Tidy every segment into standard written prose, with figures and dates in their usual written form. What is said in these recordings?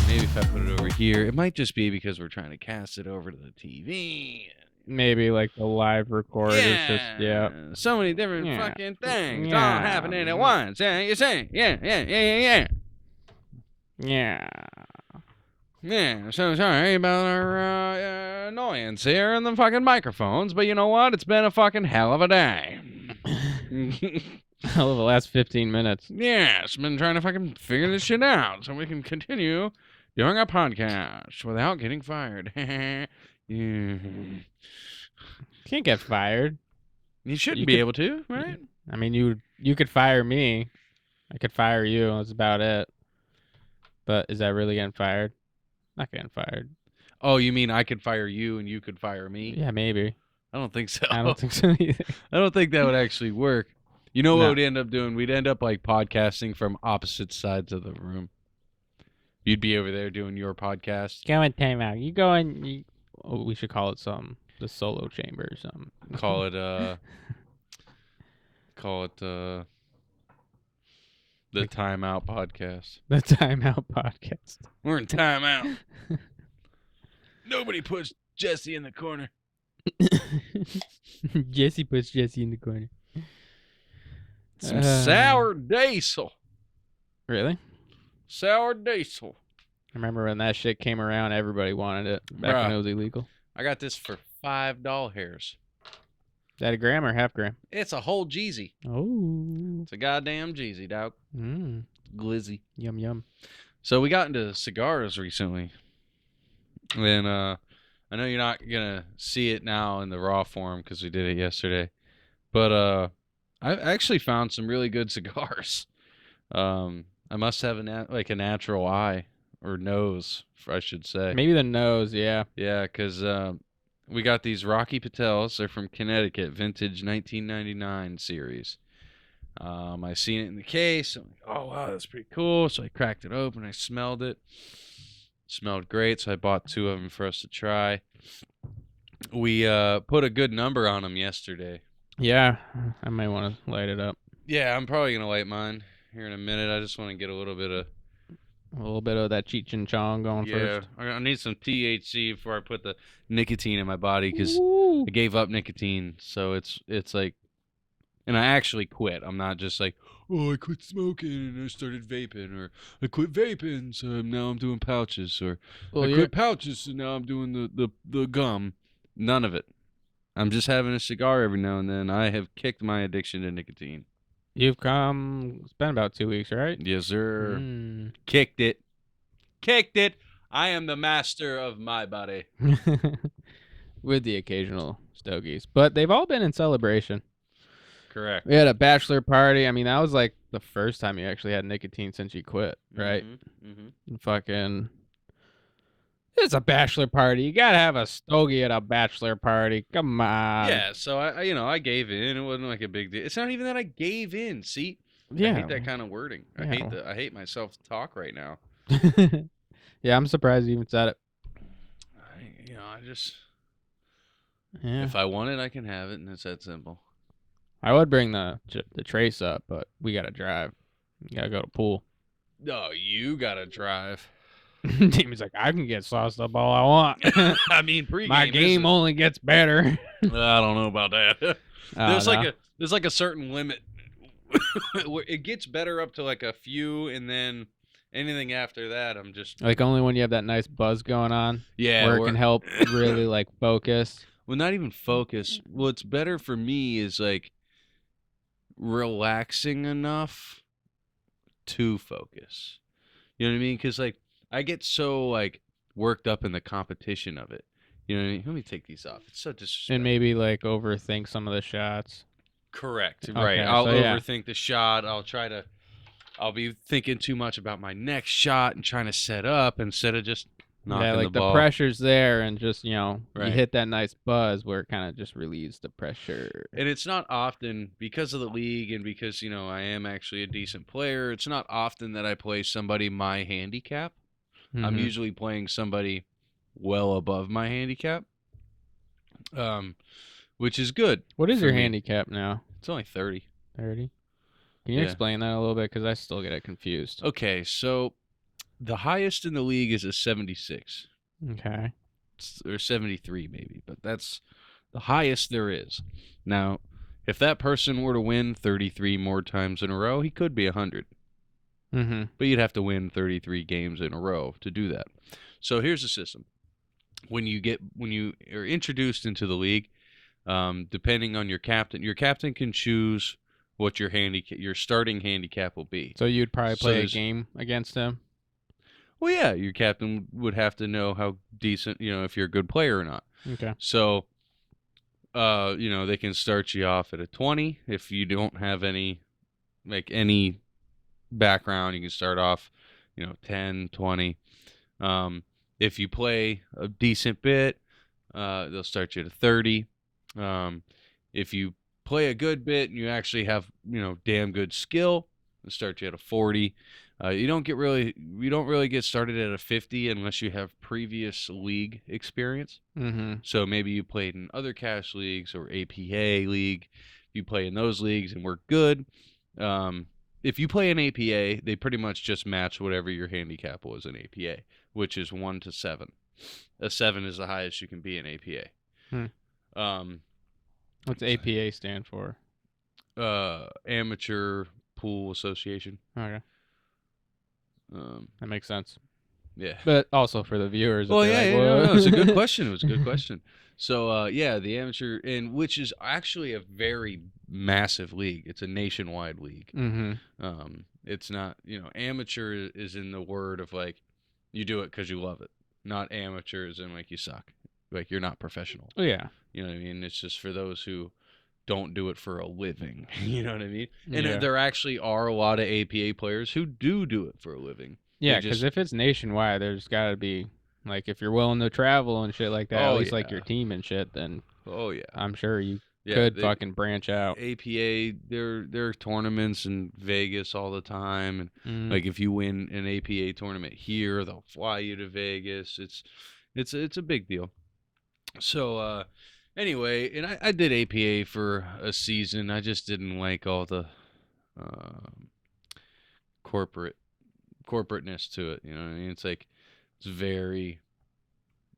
Maybe if I put it over here, it might just be because we're trying to cast it over to the TV. Maybe like the live record is just so many different Yeah. fucking things Yeah. all happening at once. Yeah, you see? Yeah. Yeah, so sorry about our annoyance here in the fucking microphones, but you know what? It's been a fucking hell of a day. Hell of the last 15 minutes. Yeah, it's been trying to fucking figure this shit out so we can continue doing our podcast without getting fired. Yeah. Can't get fired. You shouldn't be able to, right? I mean, you could fire me. I could fire you. That's about it. But is that really getting fired? Not getting fired. Oh, you mean I could fire you and you could fire me? Yeah, maybe. I don't think so. I don't think so either. I don't think that would actually work. You know what we'd end up doing? We'd end up like podcasting from opposite sides of the room. You'd be over there doing your podcast. Go in timeout. You go in. Oh, we should call it the solo chamber or something. Call it the Timeout Podcast. The Timeout Podcast. We're in timeout. Nobody puts Jesse in the corner. Jesse puts Jesse in the corner. Some sour diesel. Really? Sour diesel. I remember when that shit came around, everybody wanted it back when it was illegal. I got this for $5. Is that a gram or half gram? It's a whole Jeezy. Oh. It's a goddamn Jeezy, dog. Glizzy. Yum, yum. So we got into cigars recently. And I know you're not going to see it now in the raw form because we did it yesterday. But I actually found some really good cigars. I must have a natural eye or nose, I should say. Maybe the nose, yeah. Yeah, because we got these Rocky Patels. They're from Connecticut, vintage 1999 series. I seen it in the case. I'm like, oh, wow, that's pretty cool. So I cracked it open. I smelled it. Smelled great, so I bought 2 of them for us to try. We put a good number on them yesterday. Yeah, I might want to light it up. Yeah, I'm probably going to light mine here in a minute. I just want to get a little bit of that Cheech and Chong going first. Yeah, I need some THC before I put the nicotine in my body because I gave up nicotine. So it's like, and I actually quit. I'm not just like, oh, I quit smoking and I started vaping, or I quit vaping, so now I'm doing pouches, or I quit pouches, so now I'm doing the gum. None of it. I'm just having a cigar every now and then. I have kicked my addiction to nicotine. You've come, it's been about 2 weeks, right? Yes, sir. Kicked it. I am the master of my body. With the occasional stogies. But they've all been in celebration. Correct. We had a bachelor party. I mean, that was like the first time you actually had nicotine since you quit, right? Fucking... It's a bachelor party. You gotta have a stogie at a bachelor party. Come on. Yeah, so I gave in. It wasn't like a big deal. It's not even that I gave in. See, yeah. I hate that kind of wording. Yeah. I hate myself to talk right now. Yeah, I'm surprised you even said it. If I want it, I can have it, and it's that simple. I would bring the trace up, but we gotta drive. You gotta go to pool. No, you gotta drive. Demon's like, I can get sauced up all I want. I mean, pregame. My game only gets better. I don't know about that. There's like a certain limit. It gets better up to like a few, and then anything after that, I'm just like only when you have that nice buzz going on. Yeah, where it can help really like focus. Well, not even focus. What's better for me is like relaxing enough to focus. You know what I mean? Because like I get so like worked up in the competition of it. You know what I mean? Let me take these off. It's so disrespectful. And maybe like overthink some of the shots. Correct. Okay, right. I'll overthink the shot. I'll be thinking too much about my next shot and trying to set up instead of just knocking the ball. The pressure's there, and just Right. You hit that nice buzz where it kind of just relieves the pressure. And it's not often, because of the league and because I am actually a decent player, it's not often that I play somebody my handicap. Mm-hmm. I'm usually playing somebody well above my handicap, which is good. What is your handicap now? It's only 30. 30? Can you explain that a little bit? Because I still get it confused. Okay, so The highest in the league is a 76 Okay. or 73 maybe, but that's the highest there is. Now, if that person were to win 33 more times in a row, he could be 100. Mm-hmm. But you'd have to win 33 games in a row to do that. So here's the system. When you are introduced into the league, depending on your captain can choose what your starting handicap will be. So you'd probably So play a there's game against him. Well, yeah, your captain would have to know how decent, if you're a good player or not. Okay. So, they can start you off at a 20 if you don't have any background. You can start off, 10, 20. If you play a decent bit, they'll start you at a 30. If you play a good bit and you actually have, damn good skill, they'll start you at a 40. You don't really get started at a 50 unless you have previous league experience. Mm-hmm. So maybe you played in other cash leagues or APA league. You play in those leagues and work good. If you play in APA, they pretty much just match whatever your handicap was in APA, which is 1 to 7. A 7 is the highest you can be in APA. What's APA stand for? Amateur Pool Association. Okay. That makes sense. Yeah. But also for the viewers. Well, yeah, no, it's a good question. It was a good question. So, the amateur, which is actually a very massive league. It's a nationwide league. Mm-hmm. It's not, amateur is in the word of like, you do it because you love it. Not amateurs and like you suck. Like you're not professional. Yeah. You know what I mean? It's just for those who don't do it for a living. You know what I mean? And Yeah. there actually are a lot of APA players who do it for a living. Yeah, because if it's nationwide, there's got to be, like, if you're willing to travel and shit like that, at least like your team and shit, then I'm sure you could fucking branch out. APA, there are tournaments in Vegas all the time, and like if you win an APA tournament here, they'll fly you to Vegas. It's a big deal. So anyway, and I did APA for a season. I just didn't like all the corporateness to it. You know what I mean? It's like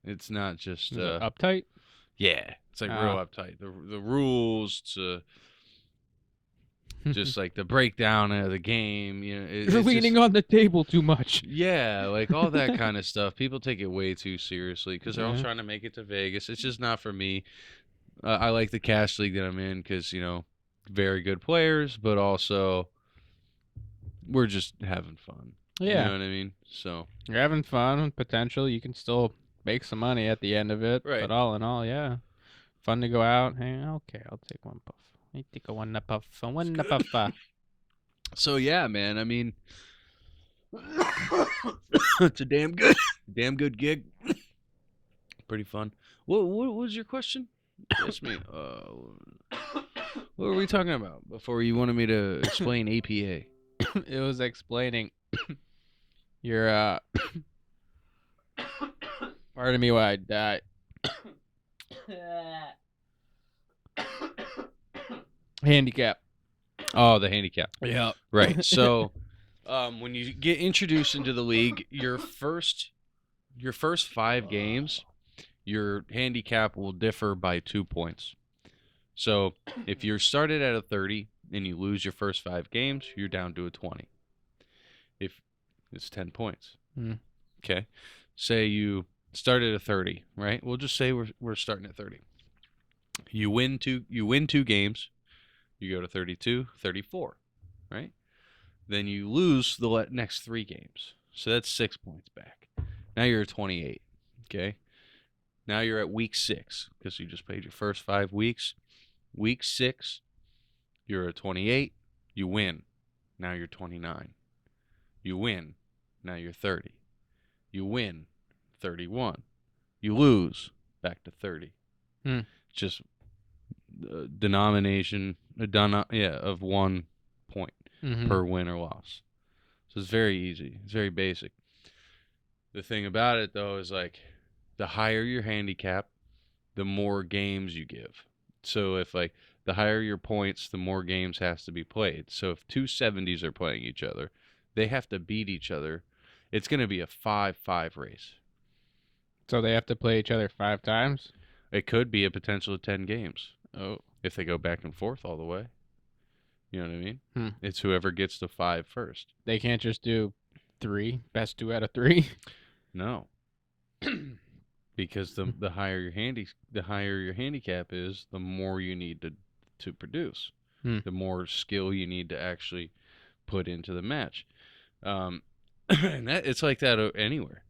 it's not just uptight. Yeah, it's like real uptight. The rules to just like the breakdown of the game. You're leaning on the table too much. Yeah, like all that kind of stuff. People take it way too seriously because they're all trying to make it to Vegas. It's just not for me. I like the cash league that I'm in because very good players, but also we're just having fun. Yeah, you know what I mean. So you're having fun with potential. You can still make some money at the end of it. Right. But all in all, yeah, fun to go out. Hey, okay, I'll take one puff. I take a one puff. One puff. So yeah, man. I mean, it's a damn good gig. Pretty fun. What was your question? Ask me. What were we talking about before you wanted me to explain APA? It was explaining your pardon me while I die. Handicap. Oh, the handicap. Yeah. Right. So, when you get introduced into the league, your first 5 games, your handicap will differ by 2 points. So, if you're started at a 30 and you lose your first 5 games, you're down to a 20. If it's 10 points. Okay. Say you started at 30, right? We'll just say we're starting at 30. You win 2 games. You go to 32, 34, right? Then you lose the next 3 games. So that's 6 points back. Now you're at 28, okay? Now you're at week 6 because you just played your first 5 weeks. Week 6, you're at 28. You win. Now you're 29. You win. Now you're 30. You win. 31. You lose. Back to 30. Just denomination of 1 point per win or loss. So it's very easy. It's very basic. The thing about it though is like the higher your handicap, the more games you give. So if like the higher your points, the more games has to be played. So if 2 70s are playing each other, they have to beat each other It's going to be a 5-5 race. So they have to play each other 5 times? It could be a potential of 10 games. Oh. If they go back and forth all the way. You know what I mean? Hmm. It's whoever gets to 5 first. They can't just do 3, best 2 out of 3? No. Because the higher your handicap is, the more you need to produce. The more skill you need to actually put into the match. And it's like that anywhere.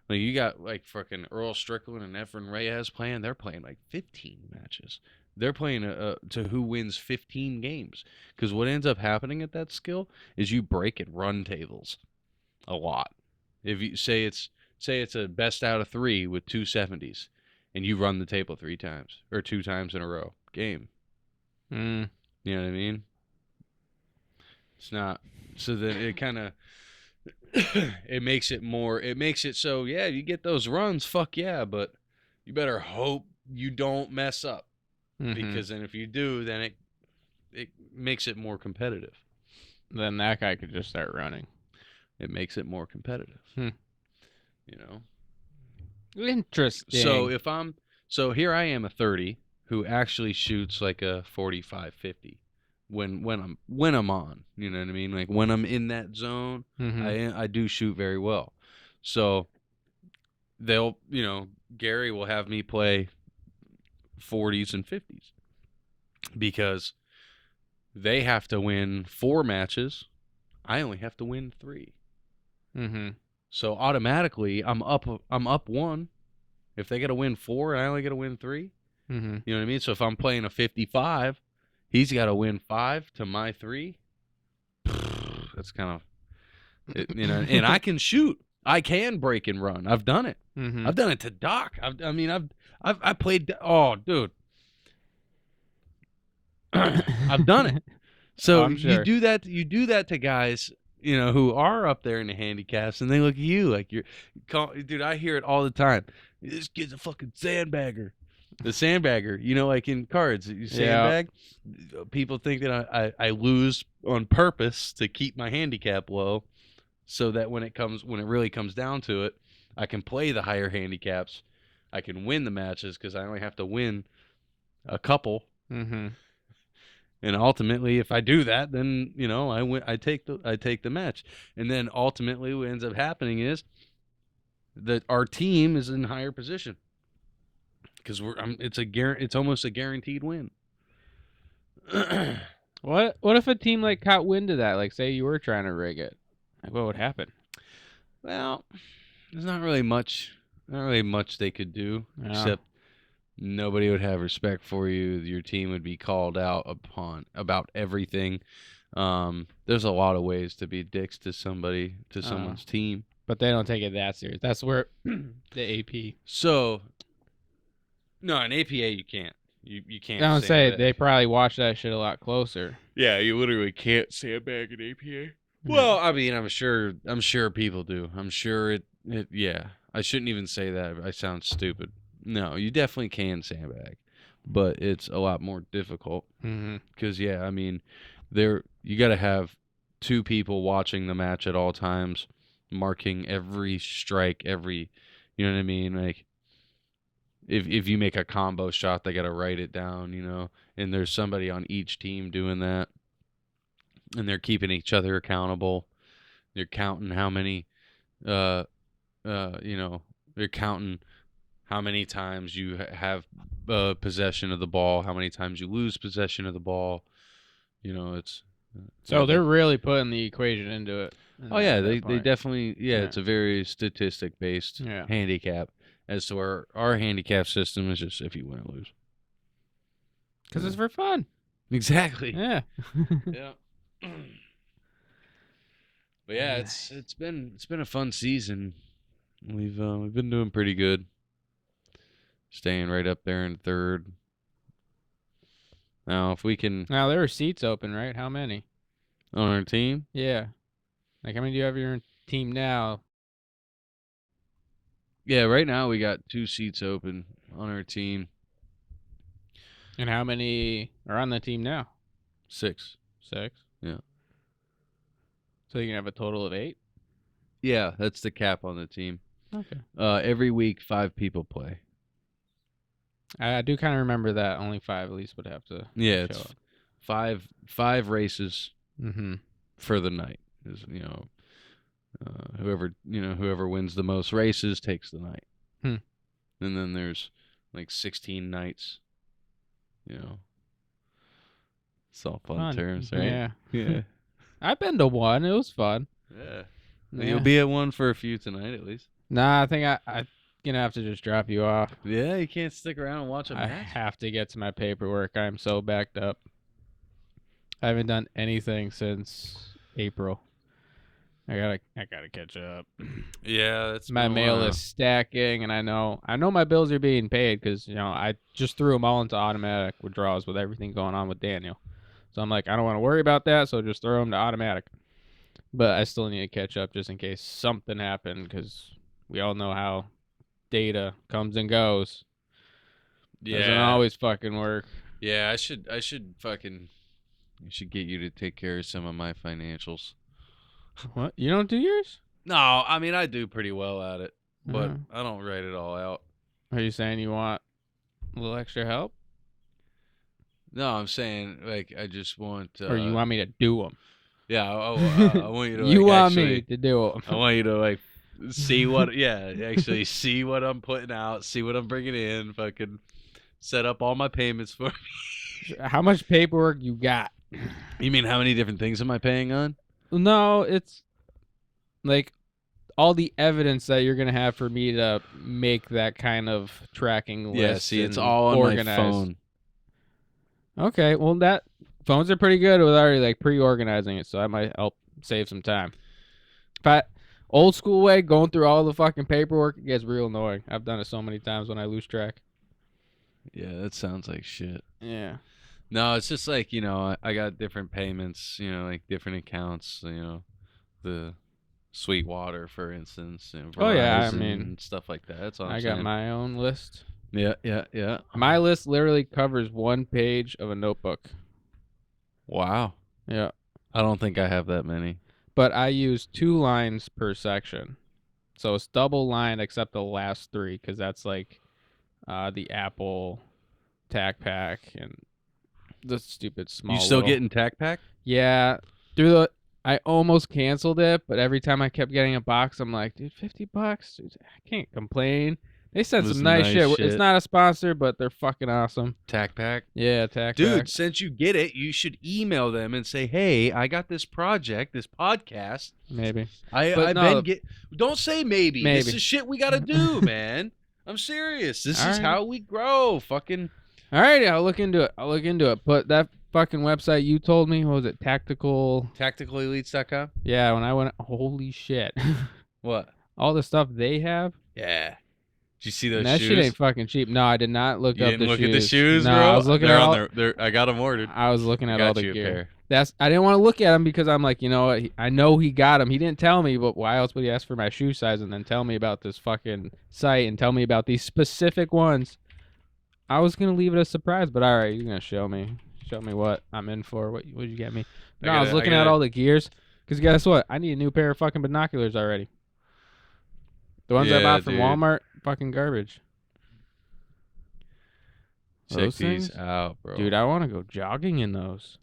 Like you got like fucking Earl Strickland and Efren Reyes playing. They're playing like 15 matches. They're playing to who wins 15 games. Because what ends up happening at that skill is you break and run tables a lot. If you say it's a best out of 3 with 270s, and you run the table 3 times or 2 times in a row, game. You know what I mean? It's not. So then it kind of it makes it so yeah, you get those runs, fuck yeah, but you better hope you don't mess up. Because then if you do, then it makes it more competitive. Then that guy could just start running. It makes it more competitive. You know? Interesting. So here I am a 30 who actually shoots like a 45-50 when I'm on, you know what I mean? Like when I'm in that zone, I do shoot very well. So they'll, Gary will have me play 40s and 50s because they have to win 4 matches. I only have to win 3. So automatically I'm up 1. If they got to win 4 and I only got to win 3, you know what I mean? So if I'm playing a 55, he's got to win 5 to my 3. That's kind of, and I can shoot. I can break and run. I've done it. I've done it to Doc. I played. Oh, dude, I've done it. So you do that. You do that to guys, who are up there in the handicaps, and they look at you like dude. I hear it all the time. This kid's a fucking sandbagger. The sandbagger, like in cards, you sandbag. Yeah. People think that I lose on purpose to keep my handicap low, so that when it really comes down to it, I can play the higher handicaps. I can win the matches because I only have to win a couple. And ultimately, if I do that, then I win. I take the match, and then ultimately, what ends up happening is that our team is in higher position because it's almost a guaranteed win. What if a team like caught wind of that? Like, say you were trying to rig it, like what would happen? Well, there's not really much they could do except nobody would have respect for you. Your team would be called out about everything. There's a lot of ways to be dicks to someone's team. But they don't take it that serious. That's where the AP. So, no, in APA you can't. You can't. I don't say they probably watch that shit a lot closer. Yeah, you literally can't sandbag in APA. Well, I mean, I'm sure people do. I'm sure it. Yeah, I shouldn't even say that. I sound stupid. No, you definitely can sandbag, but it's a lot more difficult. Because I mean, you got to have 2 people watching the match at all times, marking every strike, you know what I mean? Like, if you make a combo shot, they got to write it down, and there's somebody on each team doing that, and they're keeping each other accountable. They're counting how many, they're counting how many times you have possession of the ball, how many times you lose possession of the ball. It's so they're really putting the equation into it. Oh yeah, they definitely It's a very statistic based handicap. As to our handicap system is just if you win or lose. Because it's for fun. Exactly. Yeah. Yeah. But yeah, it's been a fun season. We've been doing pretty good. Staying right up there in 3rd. Now, if we can. Now there are seats open, right? How many on our team? Yeah. Like how many do you have your team now? Yeah, right now we got 2 seats open on our team. And how many are on the team now? 6. 6? Yeah. So you can have a total of 8? Yeah, that's the cap on the team. Okay. Every week 5 people play. I do kind of remember that only 5 at least would have to Yeah, show it's up. 5 races Mm-hmm. for the night. Is whoever wins the most races takes the night. Hmm. And then there's like 16 nights. It's all fun terms, right? Yeah. Yeah. I've been to one. It was fun. Yeah. Yeah. You'll be at one for a few tonight at least. Nah, I think I'm gonna have to just drop you off. Yeah, you can't stick around and watch a I match. have to get to my paperwork. I'm so backed up. I haven't done anything since April. I gotta catch up. Yeah, that's My mail is stacking, and I know my bills are being paid because I just threw them all into automatic withdrawals with everything going on with Daniel. So I'm like, I don't want to worry about that, so just throw them to automatic. But I still need to catch up just in case something happened because we all know how data comes and goes. Yeah. Doesn't always fucking work. Yeah, I should get you to take care of some of my financials. What? You don't do yours? No, I mean I do pretty well at it, but Uh-huh. I don't write it all out. Are you saying you want a little extra help? No, I'm saying like I just want. Or you want me to do them? Yeah, I want you to. You like, want actually, me to do them? I want you to like see what. Yeah, actually see what I'm putting out, see what I'm bringing in. Fucking set up all my payments for me. How much paperwork you got? You mean how many different things am I paying on? No, it's like all the evidence that you're gonna have for me to make that kind of tracking list. Yeah, see, it's all on my phone. Okay, well that phones are pretty good with already like pre-organizing it, so that might help save some time. But old school way, going through all the fucking paperwork, it gets real annoying. I've done it so many times when I lose track. Yeah, that sounds like shit. Yeah. No, it's just like, I got different payments, like different accounts, the Sweetwater, for instance, Verizon, Oh yeah, I mean stuff like that. That's all I I'm got saying. my own list. Yeah. My list literally covers 1 page of a notebook. Wow. Yeah. I don't think I have that many. But I use 2 lines per section. So it's double lined except the last 3 because that's like the Apple tack pack and the stupid small. You still getting tack pack? Yeah. I almost canceled it, but every time I kept getting a box, I'm like, dude, $50? Dude, I can't complain. They sent some nice shit. It's not a sponsor, but they're fucking awesome. Tack pack? Yeah, tack pack. Dude, since you get it, you should email them and say, hey, I got this project, this podcast. Maybe. Don't say maybe. This is shit we got to do, man. I'm serious. This is how we grow. Fucking. All right, I'll look into it. But that fucking website you told me, what was it? Tacticalelites.com? Yeah, when I went, holy shit. What? All the stuff they have? Yeah. Did you see those that shoes? shit ain't fucking cheap. No, I did not look you up didn't the look shoes. at the shoes, no, bro? I was looking at all. I got them ordered. I was looking at all the gear. Pair. I didn't want to look at them because I'm like, you know what? I know he got them. He didn't tell me, but why else would he ask for my shoe size and then tell me about this fucking site and tell me about these specific ones? I was gonna leave it a surprise, but all right, you're gonna show me what I'm in for. What would you get me? No, I was looking at all the gears because guess what? I need a new pair of fucking binoculars already. The ones I bought from Walmart, fucking garbage. Check these out, bro. Dude, I want to go jogging in those.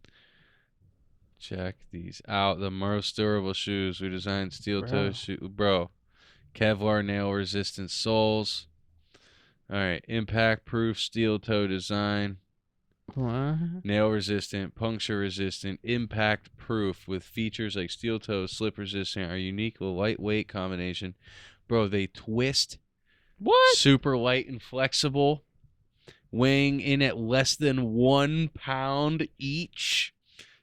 Check these out. The most durable shoes. We designed steel toe shoe, bro. Kevlar nail resistant soles. All right, impact proof steel toe design. What? Nail resistant, puncture resistant, impact proof with features like steel toe, slip resistant, our unique lightweight combination. Bro, they twist. What? Super light and flexible. Weighing in at less than 1 pound each.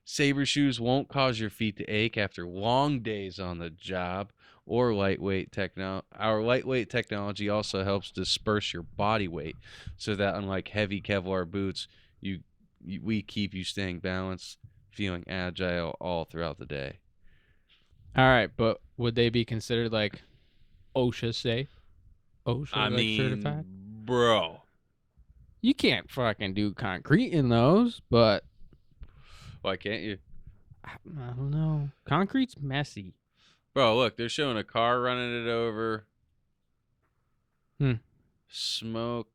Saber shoes won't cause your feet to ache after long days on the job. Or lightweight technology. Our lightweight technology also helps disperse your body weight, so that unlike heavy Kevlar boots, we keep you staying balanced, feeling agile all throughout the day. All right, but would they be considered like OSHA safe? OSHA certified? Bro, you can't fucking do concrete in those, but why can't you? I don't know. Concrete's messy. Bro, look, they're showing a car running it over. Hmm. Smoke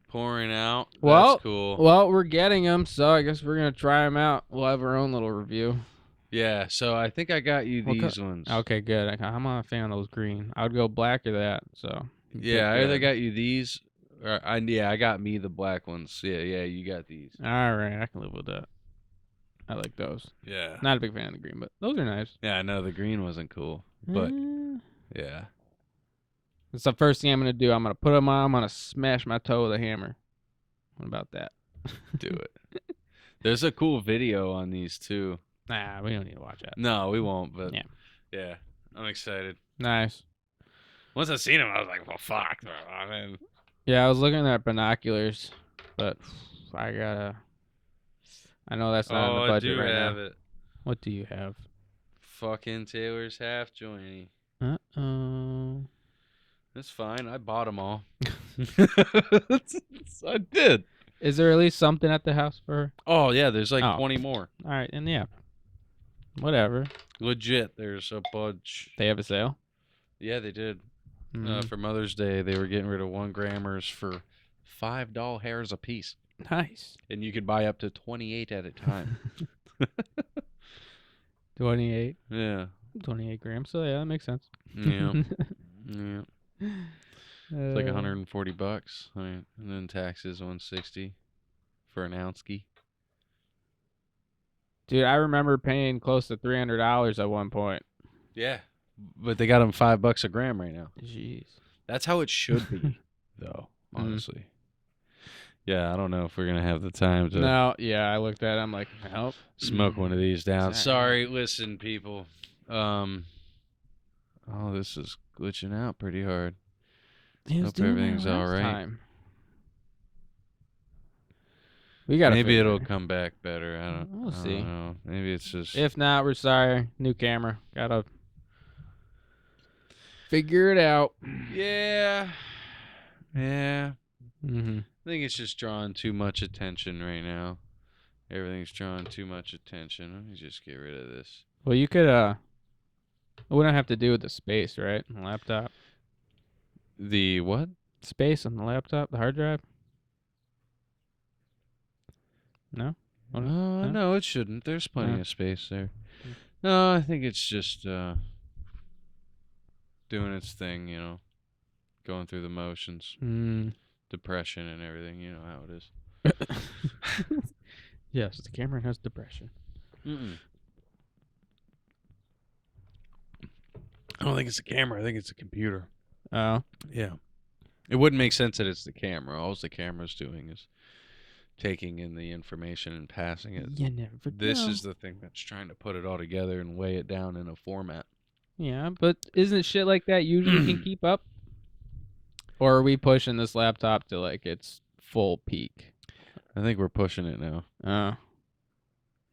pouring out. Well, That's cool. Well, we're getting them, so I guess we're gonna try them out. We'll have our own little review. Yeah, so I think I got you these ones. Okay, good. I'm not a fan of those green. I would go black or that. So Yeah, I either got you these, or I got me the black ones. Yeah, you got these. All right, I can live with that. I like those. Yeah. Not a big fan of the green, but those are nice. Yeah, I know the green wasn't cool, but yeah. It's the first thing I'm gonna do. I'm gonna put them on. I'm gonna smash my toe with a hammer. What about that? Do it. There's a cool video on these too. Nah, we don't need to watch that. No, we won't. But yeah, I'm excited. Nice. Once I seen them, I was like, well, fuck. Man. Yeah, I was looking at binoculars, but I know that's not in the budget right now. It. What do you have? Fucking Taylor's half jointy. Uh-oh. That's fine. I bought them all. I did. Is there at least something at the house for her? Oh, yeah. There's like 20 more. All right. And yeah. Whatever. Legit. There's a bunch. They have a sale? Yeah, they did. For Mother's Day, they were getting rid of 1 grammers for $5 hairs a piece. Nice. And you could buy up to 28 at a time. 28? Yeah. 28 grams. So, yeah, that makes sense. Yeah. Yeah. It's like $140. And then taxes $160 for an ounce ski. Dude, I remember paying close to $300 at one point. Yeah. But they got them $5 a gram right now. Jeez. That's how it should be, though, honestly. Yeah, I don't know if we're going to have the time to... No, yeah, I looked at it. I'm like, nope. Smoke one of these down. Exactly. Sorry, listen, people. Oh, this is glitching out pretty hard. Hope everything's all right. We got. Maybe it'll come back better. I don't see. know. Maybe it's just. If not, we're sorry. New camera. Gotta figure it out. Yeah. Yeah. Mm-hmm. I think it's just drawing too much attention right now. Everything's drawing too much attention. Let me just get rid of this. Well, you could. We don't have to do with the space, right? On the laptop. The what? Space on the laptop, the hard drive. No? No, it shouldn't. There's plenty of space there. No, I think it's just doing its thing, you know, going through the motions, depression and everything. You know how it is. Yes, the camera has depression. I don't think it's a camera. I think it's a computer. Oh. Yeah. It wouldn't make sense that it's the camera. All the camera's doing is taking in the information and passing it. You never This know. is the thing that's trying to put it all together and lay it down in a format. Yeah, but isn't shit like that usually can keep up? Or are we pushing this laptop to like its full peak? I think we're pushing it now. Oh.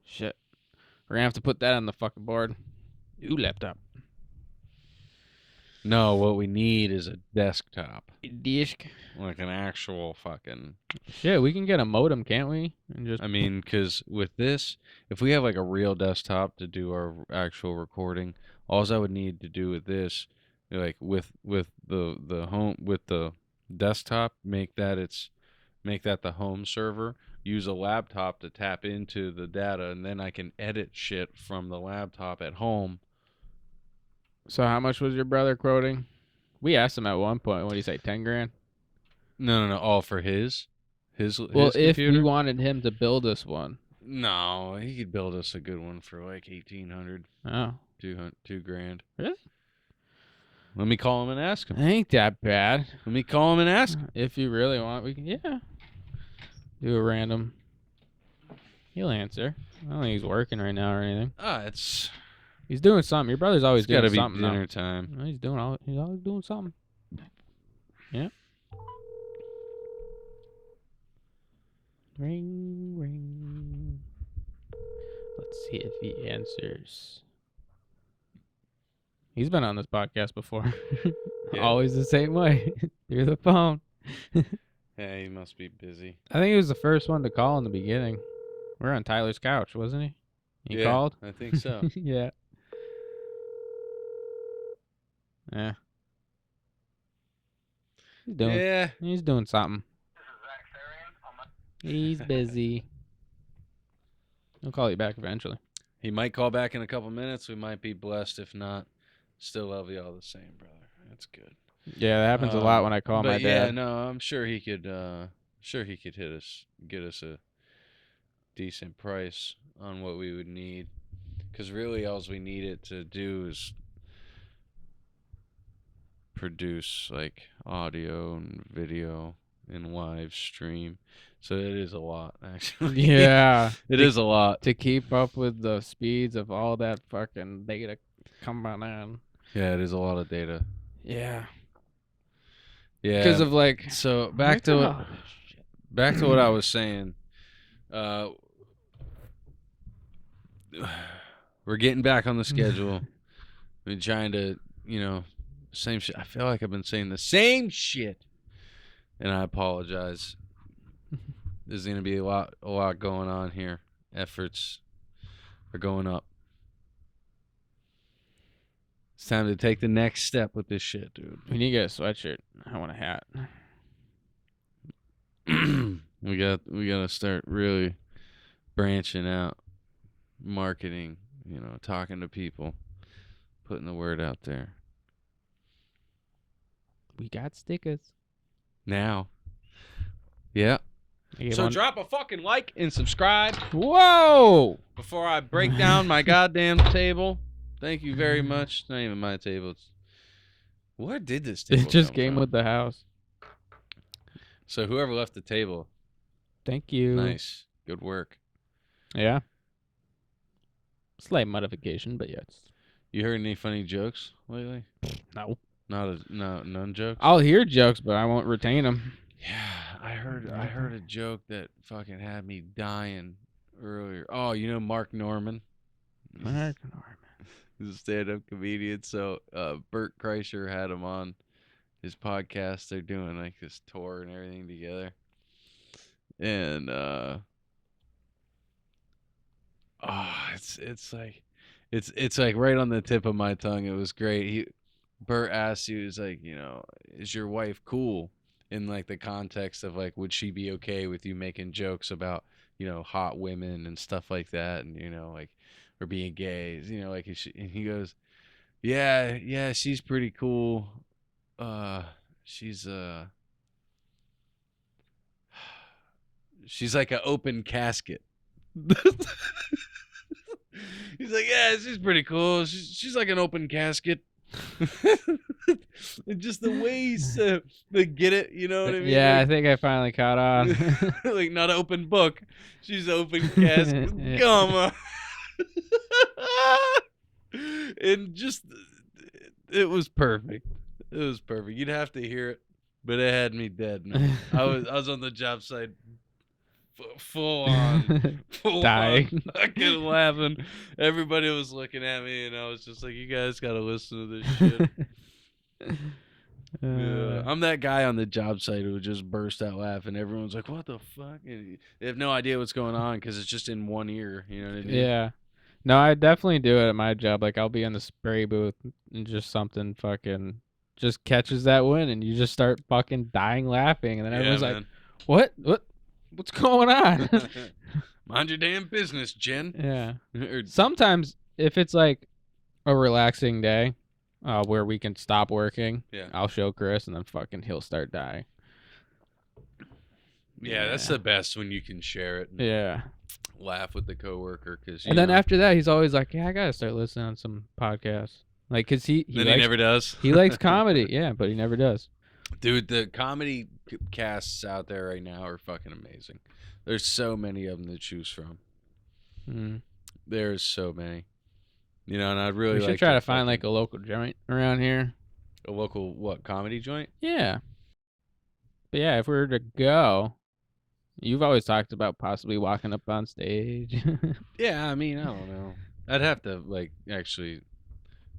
Shit. We're gonna have to put that on the fucking board. Ooh, laptop. No, what we need is a desktop. Disk. Like an actual fucking... Shit, we can get a modem, can't we? And just... I mean, because with this, if we have like a real desktop to do our actual recording, all I would need to do with this, like with the home, with the desktop, make that the home server, use a laptop to tap into the data, and then I can edit shit from the laptop at home. So how much was your brother quoting? We asked him at one point. What did he say? 10 grand? No. All for his Well, if computer? we wanted him to build us one. No, he could build us a good one for like $1,800. Oh. $2,000. Really? Let me call him and ask him. Ain't that bad. Let me call him and ask him. If you really want, we can, do a random. He'll answer. I don't think he's working right now or anything. He's doing something. Your brother's always doing something. It's gotta be dinner time. No, he's always doing something. Yeah. Ring, ring. Let's see if he answers. He's been on this podcast before. Yeah. Always the same way. Through the phone. Yeah, he must be busy. I think he was the first one to call in the beginning. We were on Tyler's couch, wasn't he? He called? I think so. Yeah. Yeah. Yeah. He's doing something. He's busy. He'll call you back eventually. He might call back in a couple minutes. We might be blessed. If not, still love you all the same, brother. That's good. Yeah, that happens a lot when I call my But yeah, dad. no, I'm sure he could. Sure he could get us a decent price on what we would need. Because really, all we need it to do is produce like audio and video and live stream. So it is a lot, actually. Yeah. It is a lot. To keep up with the speeds of all that fucking data coming in. Yeah, it is a lot of data. Yeah. Yeah. Because of like. So back to what I was saying. We're getting back on the schedule. We're trying to, same shit. I feel like I've been saying the same shit, and I apologize. There's gonna be a lot going on here. Efforts are going up. It's time to take the next step with this shit, dude. We need to get a sweatshirt. I want a hat. we gotta start really branching out, marketing. Talking to people, putting the word out there. We got stickers. Now. Yeah. So drop a fucking like and subscribe. Whoa! Before I break down my goddamn table. Thank you very much. It's not even my table. Where did this table It just come came from? with the house. So whoever left the table. Thank you. Nice. Good work. Yeah. Slight modification, but yes. You heard any funny jokes lately? No. None jokes? I'll hear jokes, but I won't retain them. Yeah, I heard a joke that fucking had me dying earlier. Oh, Mark Norman? Mark Norman. He's a stand-up comedian. So Bert Kreischer had him on his podcast. They're doing like this tour and everything together. And it's like right on the tip of my tongue. It was great. Bert asked, he was like, is your wife cool? In like the context of like, would she be okay with you making jokes about, hot women and stuff like that, and like, or being gay, like, and he goes, yeah, she's pretty cool. She's like an open casket. He's like, yeah, she's pretty cool. She's like an open casket. Just the way he's like, get it, you know what I mean? Yeah, like, I think I finally caught on. Like, not open book. She's open casket. Come on. And just, it was perfect. It was perfect. You'd have to hear it, but it had me dead, man. I was on the job site, full on Dying. fucking laughing. Everybody was looking at me, and I was just like, you guys gotta listen to this shit. Yeah. I'm that guy on the job site who would just burst out laughing. Everyone's like, what the fuck? And they have no idea what's going on because it's just in one ear, you know what I mean? Yeah. No, I definitely do it at my job. Like, I'll be in the spray booth and just something fucking just catches that wind, and you just start fucking dying laughing, and then everyone's like, what's going on? Mind your damn business, Jen. Yeah. Sometimes if it's like a relaxing day where we can stop working, I'll show Chris, and then fucking he'll start dying. Yeah, that's the best when you can share it. Yeah. Laugh with the coworker, and then after that, he's always like, "Yeah, I gotta start listening on some podcasts." Like, cause he never does. He likes comedy, yeah, but he never does. Dude, the comedy casts out there right now are fucking amazing. There's so many of them to choose from. There's so many. And I'd really we should try to find like a local joint around here. A local what, comedy joint? Yeah. But yeah, if we were to go, you've always talked about possibly walking up on stage. Yeah, I mean, I don't know. I'd have to like actually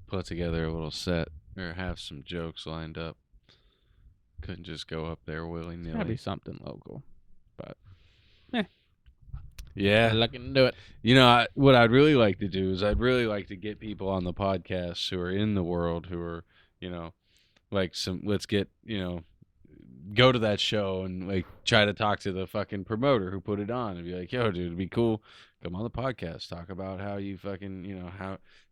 put together a little set or have some jokes lined up. Couldn't just go up there willy nilly. Gotta be something local, but yeah, looking to do it. What I'd really like to do is I'd really like to get people on the podcast who are in the world, who are you know, like let's get, go to that show and like try to talk to the fucking promoter who put it on and be like, yo, dude, it'd be cool. Come on the podcast, talk about how you fucking,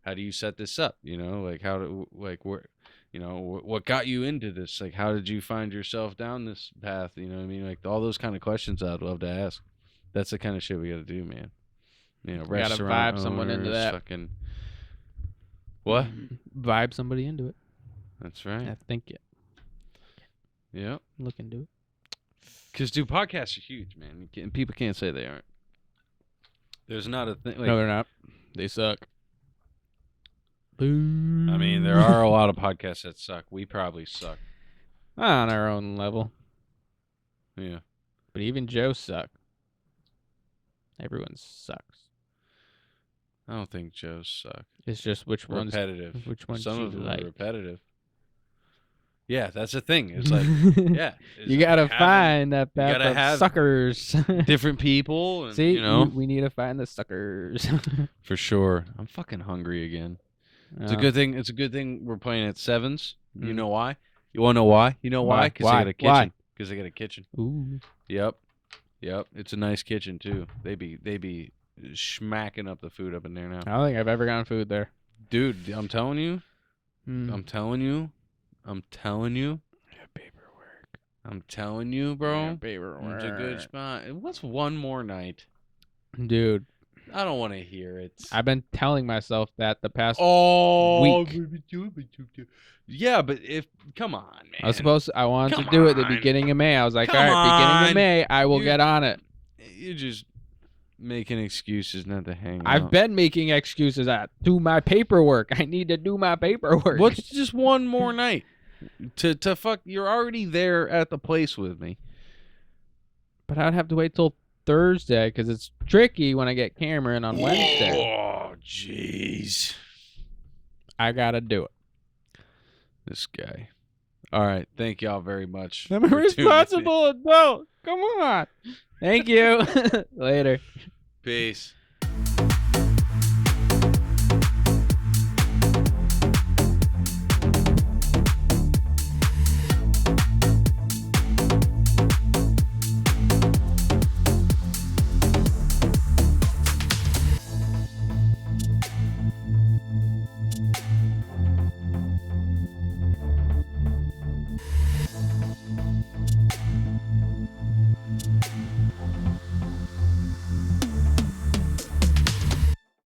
how do you set this up? Like how to, like where, what got you into this? Like, how did you find yourself down this path? You know what I mean? Like all those kind of questions I'd love to ask. That's the kind of shit we got to do, man. Gotta vibe someone into owners, that. Fucking what? Vibe somebody into it. That's right. I think it. Yeah. Look into it. Because, dude, podcasts are huge, man. People can't say they aren't. There's not a thing. Like, No, they're not. They suck. I mean, there are a lot of podcasts that suck. We probably suck. On our own level. Yeah. But even Joe suck. Everyone sucks. I don't think Joe's suck. It's just which ones. Repetitive. Which ones Some you of them like. are repetitive. Yeah, that's the thing. It's like, yeah. You gotta find that path gotta of have suckers. different people. And, See, we need to find the suckers. For sure. I'm fucking hungry again. It's a good thing. It's a good thing we're playing at Sevens. You know why? You want to know why? You know why? Because they got a kitchen. Because they got a kitchen. Ooh. Yep. It's a nice kitchen too. They be smacking up the food up in there now. I don't think I've ever gotten food there. Dude, I'm telling you. I'm telling you. Paperwork. I'm telling you, bro. Paperwork. It's a good spot. What's one more night? Dude. I don't want to hear it. I've been telling myself that the past week. Yeah, but come on, man. I wanted to do it at the beginning of May. I was like, all right, beginning of May, I will get on it. You're just making excuses not to hang out. I've been making excuses. Do my paperwork. I need to do my paperwork. What's just one more night? To fuck, you're already there at the place with me. But I'd have to wait till Thursday because it's tricky when I get Cameron on Wednesday. Oh, jeez. I gotta do it. This guy. All right. Thank y'all very much. I'm a responsible adult. Come on. Thank you. Later. Peace.